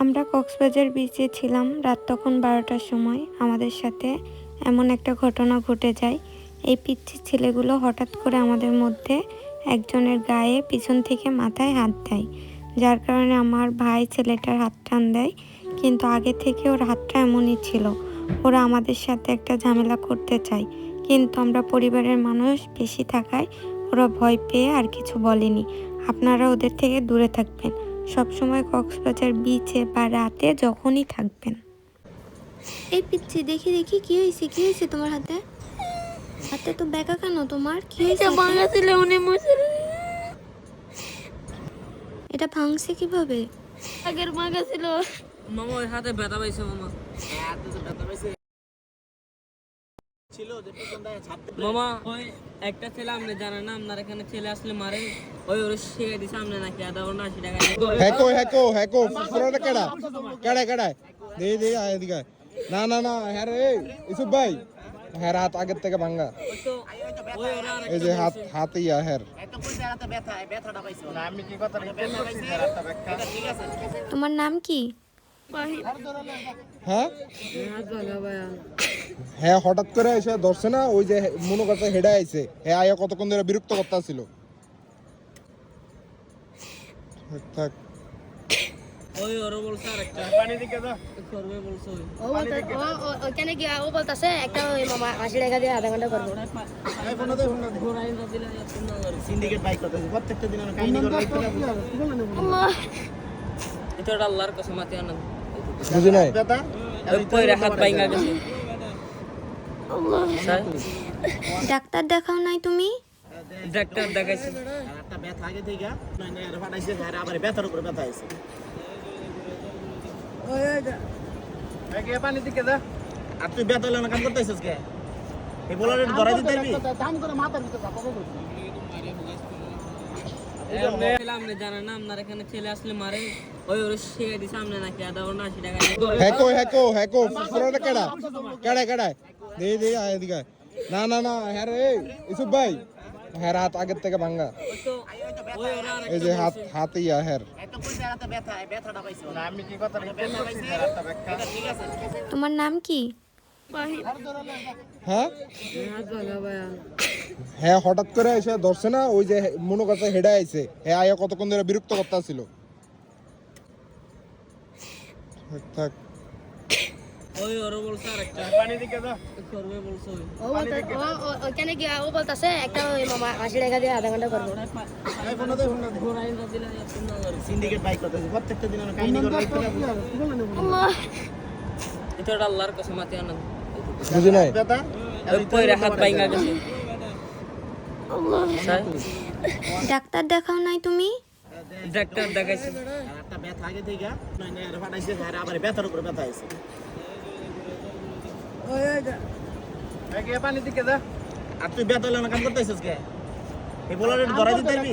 আমরা কক্সবাজার বিচে ছিলাম। রাত তখন 12টার সময় আমাদের সাথে এমন একটা ঘটনা ঘটে যায়। এই পিচ্ছি ছেলেগুলো হঠাৎ করে আমাদের মধ্যে একজনের গায়ে পিছন থেকে মাথায় হাত দেয়, যার কারণে আমার ভাই ছেলেটার হাত টান দেয়। কিন্তু আগে থেকে ওর হাতটা এমনই ছিল, ওরা আমাদের সাথে একটা ঝামেলা করতে চায়, কিন্তু আমরা পরিবারের মানুষ বেশি থাকায় ওরা ভয় পেয়ে আর কিছু বলেনি। আপনারা ওদের থেকে দূরে থাকবেন, সবসময় কক্সবাজার বিচে বা রাতে যখনই থাকবেন। এই পিচ্ছি, দেখি দেখি কি হয়েছে তোমার হাতে? হাতে তো ব্যাকা কেন তোমার? কি হয়েছে? এটা ভাঙছে কিভাবে? আগের ভাঙা ছিল মামা, ওই হাতে ব্যথা পাইছে মামা। হাতে তো ব্যথা পাইছে ছিল যে পিছনটায় ছাড়তে মামা। ওই একটা ছেলে আপনি জানেন না, আপনার এখানে ছেলে আসলে মারেন, ওই ওর শিখে দিছে আপনি নাকি আদা 80 টাকা হ্যাকো পুরোটা কেডা দে আয় দিকে। না হ্যাঁ রে ইসুফ ভাই, হ্যাঁ হাত আগের থেকে ভাঙা, এই যে হাত ইয়া হ্যাঁ। তোমার নাম কি? হ্যাঁ হঠাৎ করে এসে ধরছে না, ওই যে মনে করছে হেডে আইছে, হ্যাঁ আয়া কতক্ষণ ধরে বিরক্ত করতে ছিল। থাক ওই ওর বলছে আরেকটা পানি দিকে দাও করবে বলছে। ওইখানে গিয়া ও বলতাছে একটা ওই মামা 80 টাকা দিয়ে আধা ঘন্টা করবো। এই ফোন দে ঘোরাই না দিলে আপনার সিন্ডিকেট বাইক করতেছে প্রত্যেকটা দিন আমরা কাহিনী করে বাইক আল্লাহ, এটা আল্লাহর কসম মাতে আনন্দ বুঝি নাই দাদা। ওই পয়রা হাত ভাঙা গেছে। আল্লাহ, ডাক্তার দেখাও নাই তুমি? ডাক্তার দেখাইছে, একটা ব্যথা আগে থেকে নয় আর ফাটাইছে, আর আবার ব্যথার উপরে ব্যথা আছে। আগে পানি দিকে দা। আর তুই ব্যথা হলে না কাম করতেছিস কে? এই বলার ধরাই দিতে পারবি? আপনি জানেন না, আপনার এখানে ছেলে আসলে মারেন, ওই ওর শিখে দিছে আপনি নাকি আদা 80 টাকা। হ্যাকো পুরোটা কেডা দে আয় দিকে। না হ্যাঁ রে ইসুফ ভাই, হ্যাঁ হাত আগের থেকে ভাঙা, এই যে হাত ইয়া হ্যাঁ। ব্যথাটা পাইছে আমি কি কথা তোমার নাম কি? হ্যাঁ হঠাৎ করে এসে ধরছে না, ওই যে মনে করছে হেডে আইছে, হ্যাঁ আয়া কতক্ষণ ধরে বিরক্ত করতে ছিল। থাক ওই ওর বলছে আরেকটা পানি দিকে দাও করবে বলছে। ওইখানে গিয়া ও বলতাছে একটা ওই মামা 80 টাকা দিয়ে আধা ঘন্টা করবো। এই ফোন দে ঘোরাই না দিলে আপনার সিন্ডিকেট বাইক করতেছে প্রত্যেকটা দিন আমরা কাহিনী করে বাইক আল্লাহ, এটা আল্লাহর কসম মাতে আনন্দ বুঝি নাই দাদা। ওই পয়রা হাত ভাঙা গেছে। আল্লাহ, ডাক্তার দেখাও নাই তুমি? ডাক্তার দেখাইছে, আর একটা ব্যথা আগে থেকে নয় আর ফাটাইছে, আর আবার ব্যথার উপরে ব্যথা আছে। আগে পানি দিকে দা। আর তুই ব্যথা হলে না কাম করতেছিস কে? এই বলার ধরাই দিতে পারবি?